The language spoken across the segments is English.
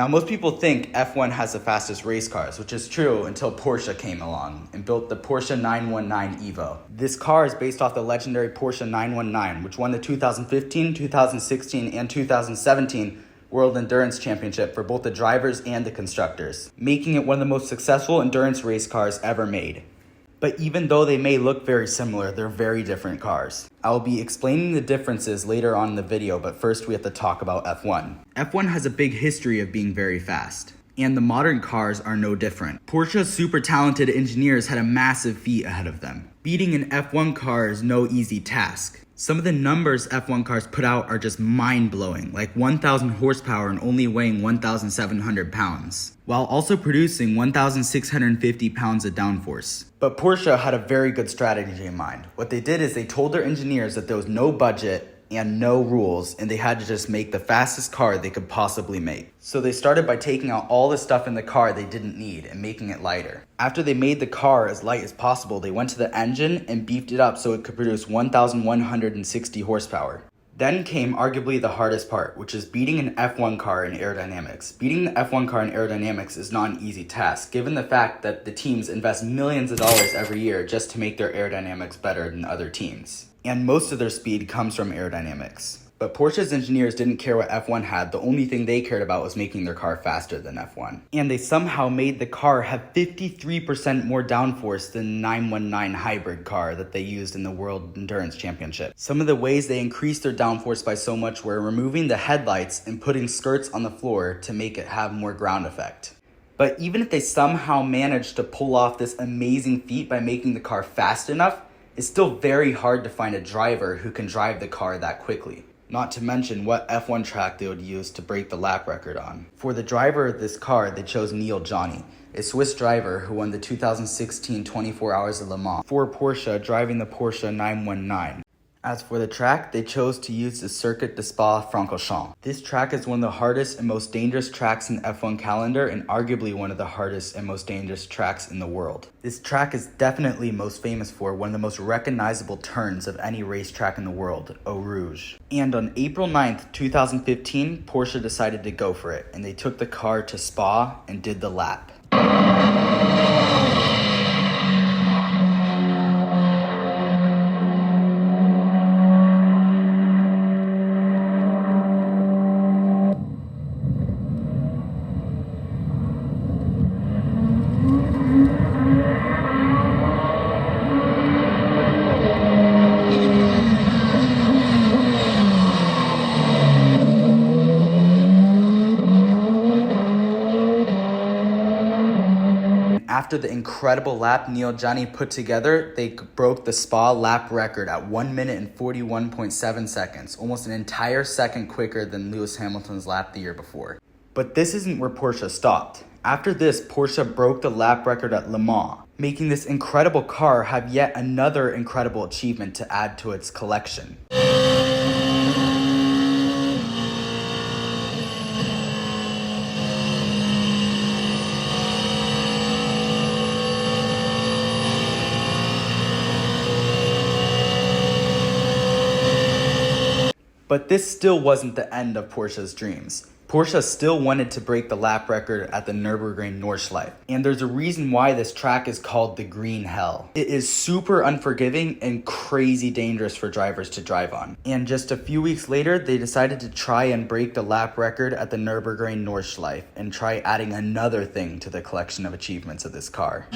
Now, most people think F1 has the fastest race cars, which is true until Porsche came along and built the Porsche 919 Evo. This car is based off the legendary Porsche 919, which won the 2015, 2016, and 2017 World Endurance Championship for both the drivers and the constructors, making it one of the most successful endurance race cars ever made. But even though they may look very similar, they're very different cars. I will be explaining the differences later on in the video, but first we have to talk about F1. F1 has a big history of being very fast, and the modern cars are no different. Porsche's super talented engineers had a massive feat ahead of them. Beating an F1 car is no easy task. Some of the numbers F1 cars put out are just mind-blowing, like 1,000 horsepower and only weighing 1,700 pounds, while also producing 1,650 pounds of downforce. But Porsche had a very good strategy in mind. What they did is they told their engineers that there was no budget and no rules, and they had to just make the fastest car they could possibly make. So they started by taking out all the stuff in the car they didn't need and making it lighter. After they made the car as light as possible, they went to the engine and beefed it up so it could produce 1,160 horsepower. Then came arguably the hardest part, which is beating an F1 car in aerodynamics. Beating the F1 car in aerodynamics is not an easy task, given the fact that the teams invest millions of dollars every year just to make their aerodynamics better than other teams. And most of their speed comes from aerodynamics. But Porsche's engineers didn't care what F1 had, the only thing they cared about was making their car faster than F1. And they somehow made the car have 53% more downforce than the 919 hybrid car that they used in the World Endurance Championship. Some of the ways they increased their downforce by so much were removing the headlights and putting skirts on the floor to make it have more ground effect. But even if they somehow managed to pull off this amazing feat by making the car fast enough, it's still very hard to find a driver who can drive the car that quickly. Not to mention what F1 track they would use to break the lap record on. For the driver of this car, they chose Neil Jani, a Swiss driver who won the 2016 24 Hours of Le Mans for Porsche driving the Porsche 919. As for the track, they chose to use the Circuit de Spa-Francorchamps. This track is one of the hardest and most dangerous tracks in the F1 calendar and arguably one of the hardest and most dangerous tracks in the world. This track is definitely most famous for one of the most recognizable turns of any racetrack in the world, Eau Rouge. And on April 9th, 2015, Porsche decided to go for it, and they took the car to Spa and did the lap. After the incredible lap Neil Jani put together, they broke the Spa lap record at 1 minute and 41.7 seconds, almost an entire second quicker than Lewis Hamilton's lap the year before. But this isn't where Porsche stopped. After this, Porsche broke the lap record at Le Mans, making this incredible car have yet another incredible achievement to add to its collection. But this still wasn't the end of Porsche's dreams. Porsche still wanted to break the lap record at the Nürburgring Nordschleife. And there's a reason why this track is called the Green Hell. It is super unforgiving and crazy dangerous for drivers to drive on. And just a few weeks later, they decided to try and break the lap record at the Nürburgring Nordschleife and try adding another thing to the collection of achievements of this car.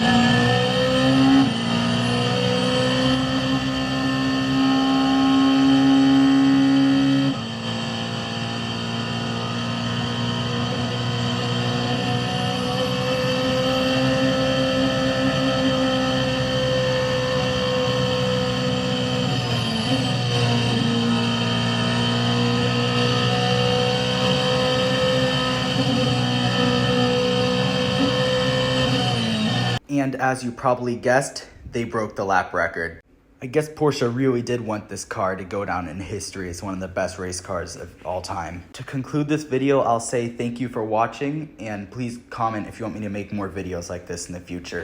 And as you probably guessed, they broke the lap record. I guess Porsche really did want this car to go down in history as one of the best race cars of all time. To conclude this video, I'll say thank you for watching, and please comment if you want me to make more videos like this in the future.